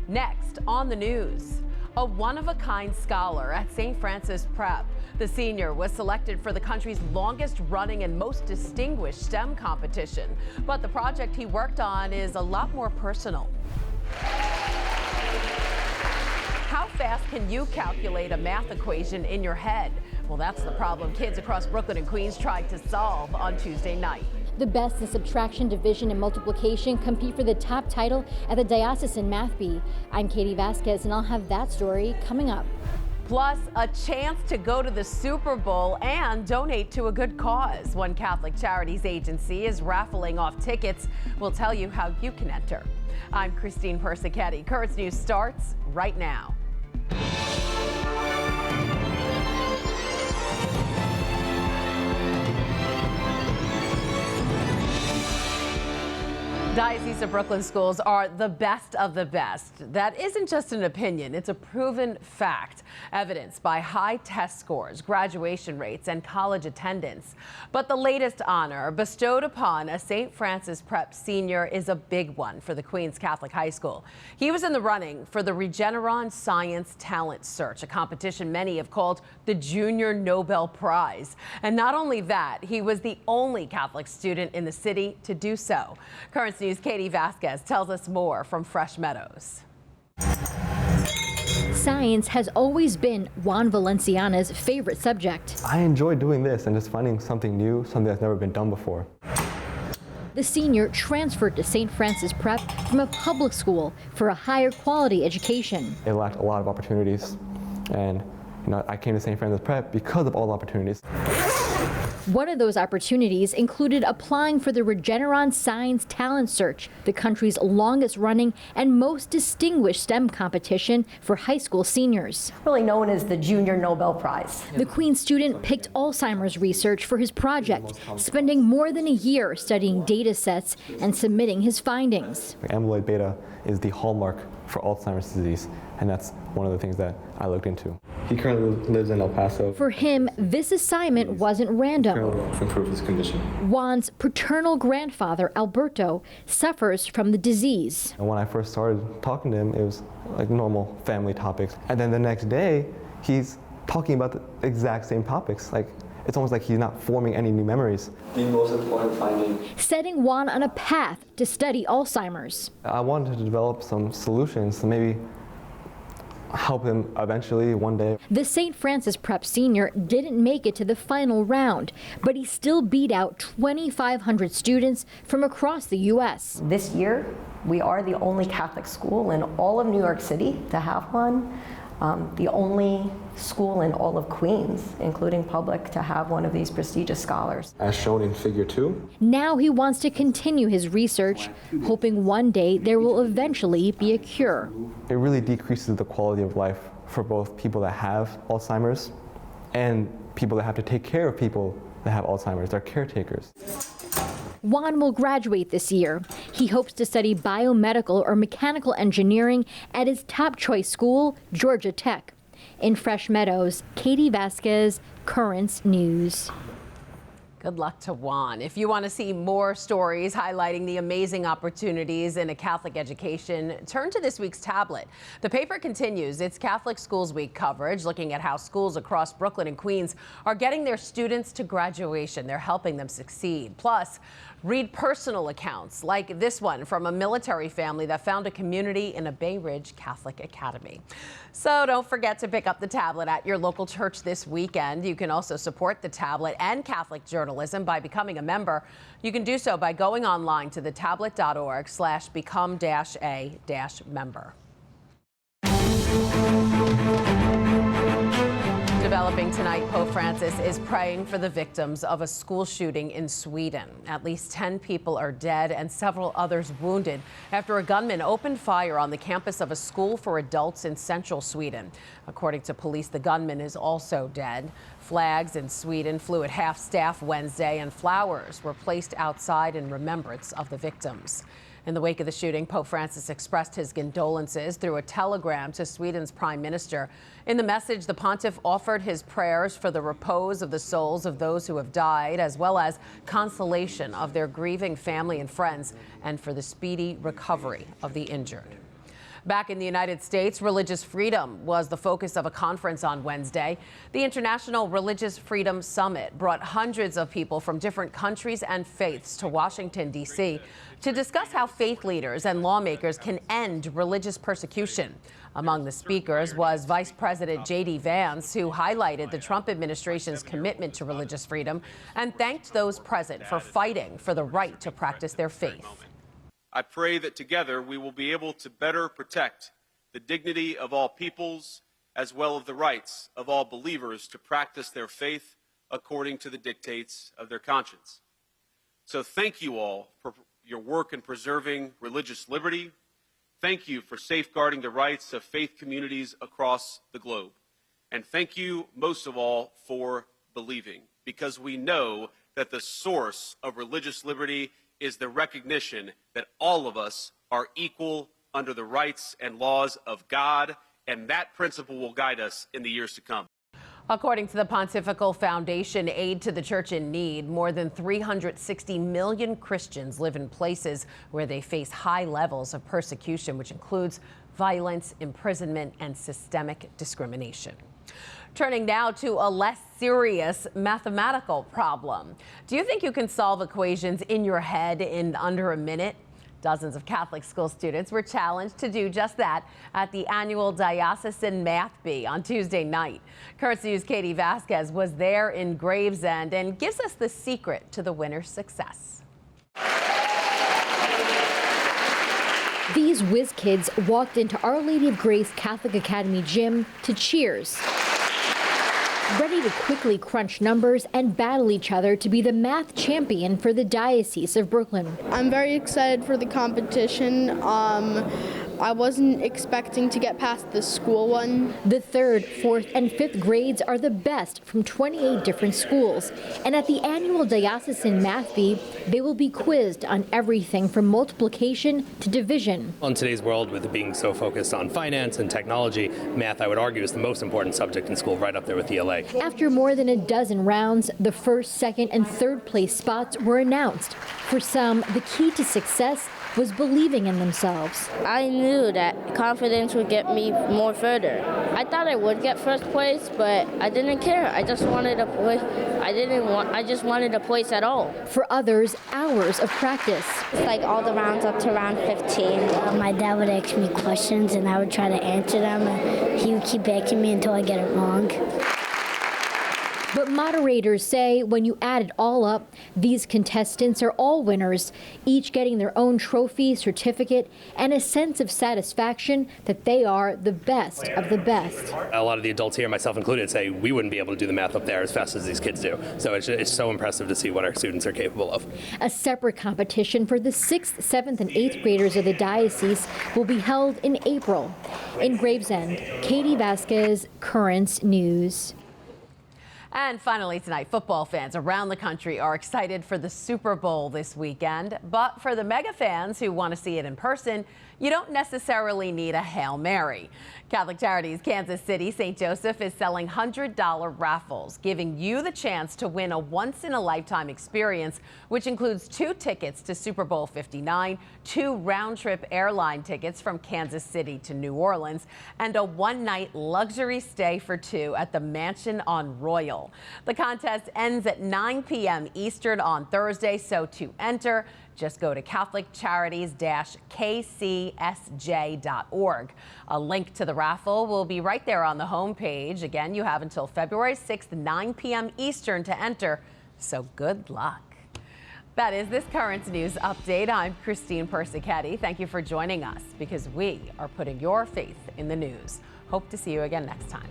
Next on the news, a one-of-a-kind scholar at St. Francis Prep. The senior was selected for the country's longest-running and most distinguished STEM competition. But the project he worked on is a lot more personal. How fast can you calculate a math equation in your head? Well, that's the problem kids across Brooklyn and Queens tried to solve on Tuesday night. The best in subtraction, division, and multiplication compete for the top title at the Diocesan Math Bee. I'm Katie Vasquez, and I'll have that story coming up. Plus, a chance to go to the Super Bowl and donate to a good cause. One Catholic Charities agency is raffling off tickets. We'll tell you how you can enter. I'm Christine Persichetti. Currents News starts right now. Diocese of Brooklyn schools are the best of the best. That isn't just an opinion, it's a proven fact, evidenced by high test scores, graduation rates, and college attendance. But the latest honor bestowed upon a St. Francis Prep senior is a big one for the Queens Catholic High School. He was in the running for the Regeneron Science Talent Search, a competition many have called the Junior Nobel Prize. And not only that, he was the only Catholic student in the city to do so. Currents News' Katie Vasquez tells us more from Fresh Meadows. Science has always been Juan Valenciana's favorite subject. I enjoy doing this and just finding something new, something that's never been done before. The senior transferred to St. Francis Prep from a public school for a higher quality education. It lacked a lot of opportunities, and I came to St. Francis Prep because of all the opportunities. One of those opportunities included applying for the Regeneron Science Talent Search, the country's longest running and most distinguished STEM competition for high school seniors. Really known as the Junior Nobel Prize. The Queen's student picked Alzheimer's research for his project, spending more than a year studying data sets and submitting his findings. Amyloid beta is the hallmark for Alzheimer's disease, and that's one of the things that I looked into. He currently lives in El Paso. For him, this assignment wasn't random. To improve his condition. Juan's paternal grandfather, Alberto, suffers from the disease. And when I first started talking to him, it was like normal family topics. And then the next day, he's talking about the exact same topics. Like, it's almost like he's not forming any new memories. The most important finding. Setting Juan on a path to study Alzheimer's. I wanted to develop some solutions to maybe help him eventually one day. The St. Francis Prep senior didn't make it to the final round, but he still beat out 2,500 students from across the U.S. This year, we are the only Catholic school in all of New York City to have one. The only school in all of Queens, including public, to have one of these prestigious scholars. As shown in Figure 2. Now he wants to continue his research, hoping one day there will eventually be a cure. It really decreases the quality of life for both people that have Alzheimer's and people that have to take care of people that have Alzheimer's. They're caretakers. Juan will graduate this year. He hopes to study biomedical or mechanical engineering at his top choice school, Georgia Tech. In Fresh Meadows, Katie Vasquez, Currents News. Good luck to Juan. If you want to see more stories highlighting the amazing opportunities in a Catholic education, turn to this week's tablet. The paper continues its Catholic Schools Week coverage, looking at how schools across Brooklyn and Queens are getting their students to graduation. They're helping them succeed. Plus, read personal accounts like this one from a military family that found a community in a Bay Ridge Catholic academy. So don't forget to pick up the tablet at your local church this weekend. You can also support the tablet and Catholic journalism by becoming a member. You can do so by going online to thetablet.org/become-a-member. Developing tonight, Pope Francis is praying for the victims of a school shooting in Sweden. At least 10 people are dead and several others wounded after a gunman opened fire on the campus of a school for adults in central Sweden. According to police, the gunman is also dead. Flags in Sweden flew at half-staff Wednesday, and flowers were placed outside in remembrance of the victims. In the wake of the shooting, Pope Francis expressed his condolences through a telegram to Sweden's prime minister. In the message, the pontiff offered his prayers for the repose of the souls of those who have died, as well as consolation of their grieving family and friends, and for the speedy recovery of the injured. Back in the United States, religious freedom was the focus of a conference on Wednesday. The International Religious Freedom Summit brought hundreds of people from different countries and faiths to Washington, D.C. to discuss how faith leaders and lawmakers can end religious persecution. Among the speakers was Vice President JD Vance, who highlighted the Trump administration's commitment to religious freedom and thanked those present for fighting for the right to practice their faith. I pray that together we will be able to better protect the dignity of all peoples, as well as the rights of all believers to practice their faith according to the dictates of their conscience. So thank you all for your work in preserving religious liberty. Thank you for safeguarding the rights of faith communities across the globe. And thank you most of all for believing, because we know that the source of religious liberty is the recognition that all of us are equal under the rights and laws of God, and that principle will guide us in the years to come. According to the Pontifical Foundation Aid to the Church in Need, more than 360 million Christians live in places where they face high levels of persecution, which includes violence, imprisonment, and systemic discrimination. Turning now to a less serious mathematical problem. Do you think you can solve equations in your head in under a minute? Dozens of Catholic school students were challenged to do just that at the annual Diocesan Math Bee on Tuesday night. Currents News' Katie Vasquez was there in Gravesend and gives us the secret to the winner's success. These whiz kids walked into Our Lady of Grace Catholic Academy gym to cheers, ready to quickly crunch numbers and battle each other to be the math champion for the Diocese of Brooklyn. I'm very excited for the competition. I wasn't expecting to get past the school one. The 3rd, 4th, and 5th grades are the best from 28 different schools. And at the annual Diocesan Math Bee, they will be quizzed on everything from multiplication to division. In today's world, with it being so focused on finance and technology, math, I would argue, is the most important subject in school, right up there with ELA. After more than a dozen rounds, the 1st, 2nd, and 3rd place spots were announced. For some, the key to success was believing in themselves. I knew that confidence would get me more further. I thought I would get 1st place, but I didn't care. I just wanted a place. I just wanted a place at all. For others, hours of practice. It's like all the rounds up to round 15. My dad would ask me questions and I would try to answer them, and he would keep asking me until I get it wrong. But moderators say when you add it all up, these contestants are all winners, each getting their own trophy, certificate, and a sense of satisfaction that they are the best of the best. A lot of the adults here, myself included, say we wouldn't be able to do the math up there as fast as these kids do. So it's so impressive to see what our students are capable of. A separate competition for the 6th, 7th, and 8th graders of the diocese will be held in April. In Gravesend, Katie Vasquez, Currents News. And finally tonight, football fans around the country are excited for the Super Bowl this weekend. But for the mega fans who want to see it in person, you don't necessarily need a Hail Mary. Catholic Charities Kansas City-St. Joseph is selling $100 raffles, giving you the chance to win a once-in-a-lifetime experience, which includes 2 tickets to Super Bowl 59, 2 round-trip airline tickets from Kansas City to New Orleans, and a one-night luxury stay for 2 at the Mansion on Royal. The contest ends at 9 p.m. Eastern on Thursday, so to enter, just go to CatholicCharities-KCSJ.org. A link to the raffle will be right there on the homepage. Again, you have until February 6th, 9 p.m. Eastern to enter, so good luck. That is this Currents News update. I'm Christine Persichetti. Thank you for joining us, because we are putting your faith in the news. Hope to see you again next time.